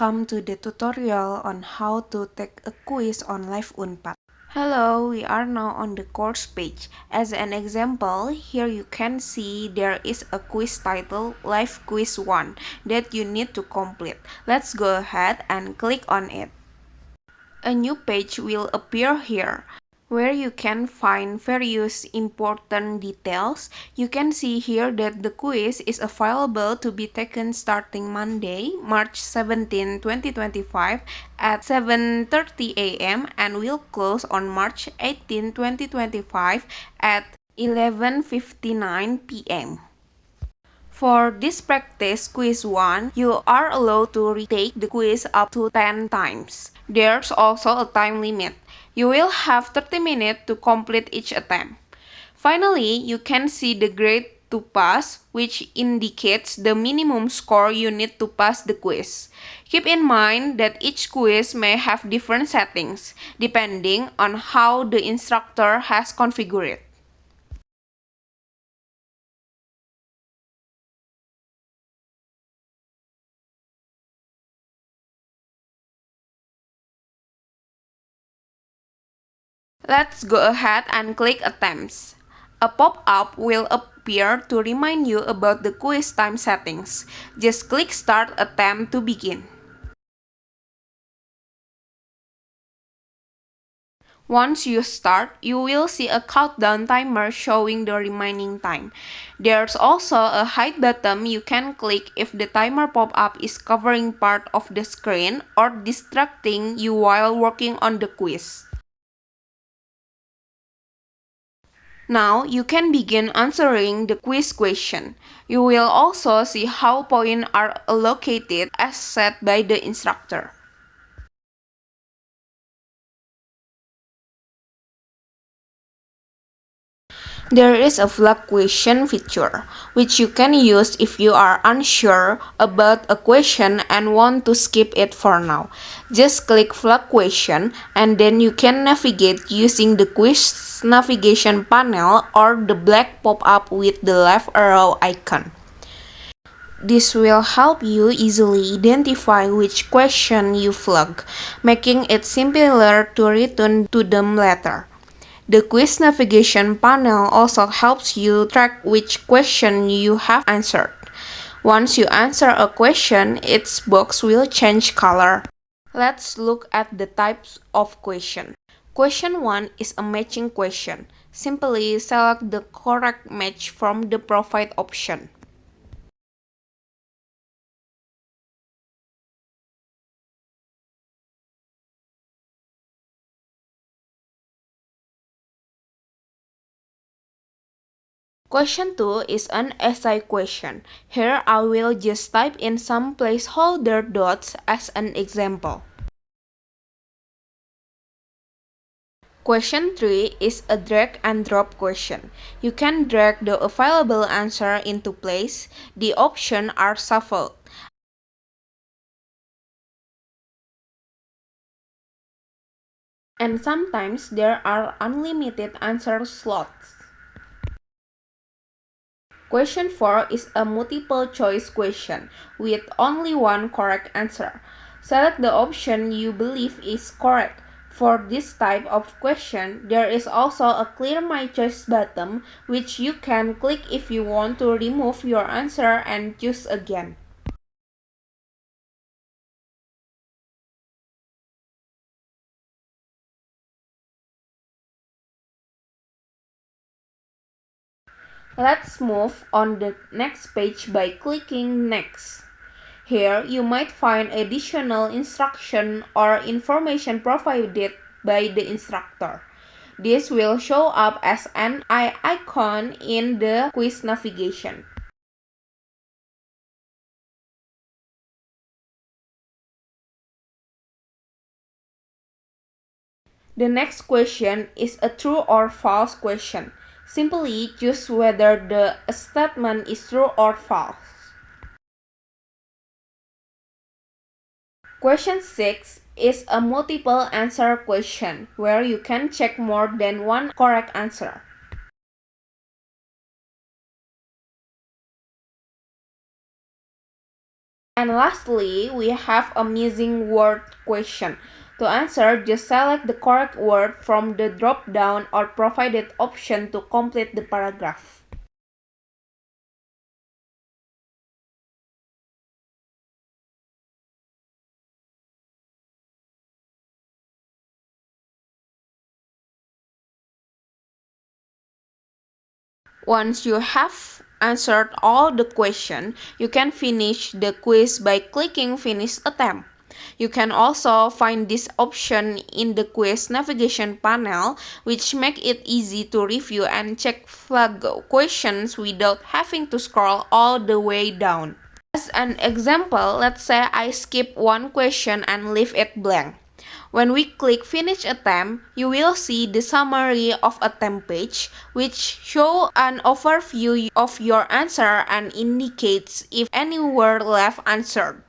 welcome to the tutorial on how to take a quiz on Live Unpad. Hello, we are now on the course page. As an example, here you can see there is a quiz titled Live Quiz 1 that you need to complete. Let's go ahead and click on it. A new page will appear here, where you can find various important details. You can see here that the quiz is available to be taken starting Monday, March 17, 2025 at 7:30 a.m. and will close on March 18, 2025 at 11:59 p.m. For this practice quiz 1, you are allowed to retake the quiz up to 10 times. There's also a time limit. You will have 30 minutes to complete each attempt. Finally, you can see the grade to pass, which indicates the minimum score you need to pass the quiz. Keep in mind that each quiz may have different settings, depending on how the instructor has configured it. Let's go ahead and click Attempts. A pop-up will appear to remind you about the quiz time settings. Just click Start Attempt to begin. Once you start, you will see a countdown timer showing the remaining time. There's also a hide button you can click if the timer pop-up is covering part of the screen or distracting you while working on the quiz. Now you can begin answering the quiz question. You will also see how points are allocated as set by the instructor. There is a flag question feature, which you can use if you are unsure about a question and want to skip it for now. Just click flag question and then you can navigate using the quiz navigation panel or the black pop-up with the left arrow icon. This will help you easily identify which question you flag, making it simpler to return to them later. The quiz navigation panel also helps you track which question you have answered. Once you answer a question, its box will change color. Let's look at the types of question. Question 1 is a matching question. Simply select the correct match from the provided option. Question 2 is an essay question. Here I will just type in some placeholder dots as an example. Question 3 is a drag and drop question. You can drag the available answer into place. The options are shuffled. And sometimes there are unlimited answer slots. Question 4 is a multiple choice question with only one correct answer. Select the option you believe is correct. For this type of question, there is also a Clear My Choice button which you can click if you want to remove your answer and choose again. Let's move on the next page by clicking Next. Here, you might find additional instruction or information provided by the instructor. This will show up as an eye icon in the quiz navigation. The next question is a true or false question. Simply choose whether the statement is true or false. Question 6 is a multiple answer question where you can check more than one correct answer. And lastly, we have a missing word question. To answer, just select the correct word from the drop-down or provided option to complete the paragraph. Once you have answered all the questions, you can finish the quiz by clicking Finish Attempt. You can also find this option in the quiz navigation panel, which make it easy to review and check flag questions without having to scroll all the way down. As an example, let's say I skip one question and leave it blank. When we click Finish Attempt, you will see the summary of attempt page, which show an overview of your answer and indicates if any were left answered.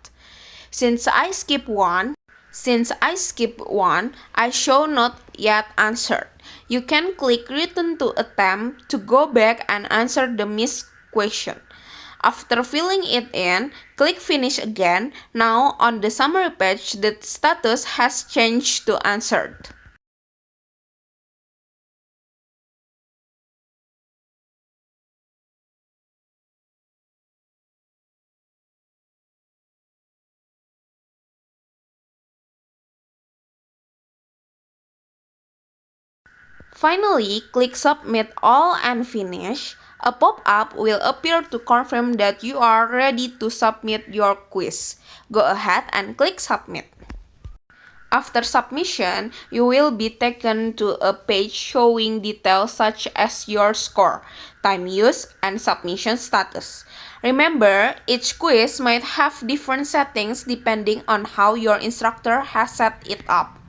Since I skip one, I show not yet answered. You can click Return to Attempt to go back and answer the missed question. After filling it in, click Finish again. Now on the summary page, the status has changed to answered. Finally, click Submit All and Finish. A pop-up will appear to confirm that you are ready to submit your quiz. Go ahead and click Submit. After submission, you will be taken to a page showing details such as your score, time used, and submission status. Remember, each quiz might have different settings depending on how your instructor has set it up.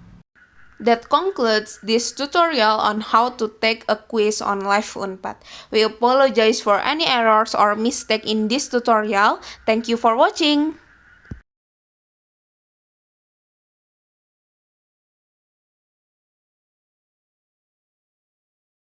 That concludes this tutorial on how to take a quiz on Live Unpad. We apologize for any errors or mistake in this tutorial. Thank you for watching.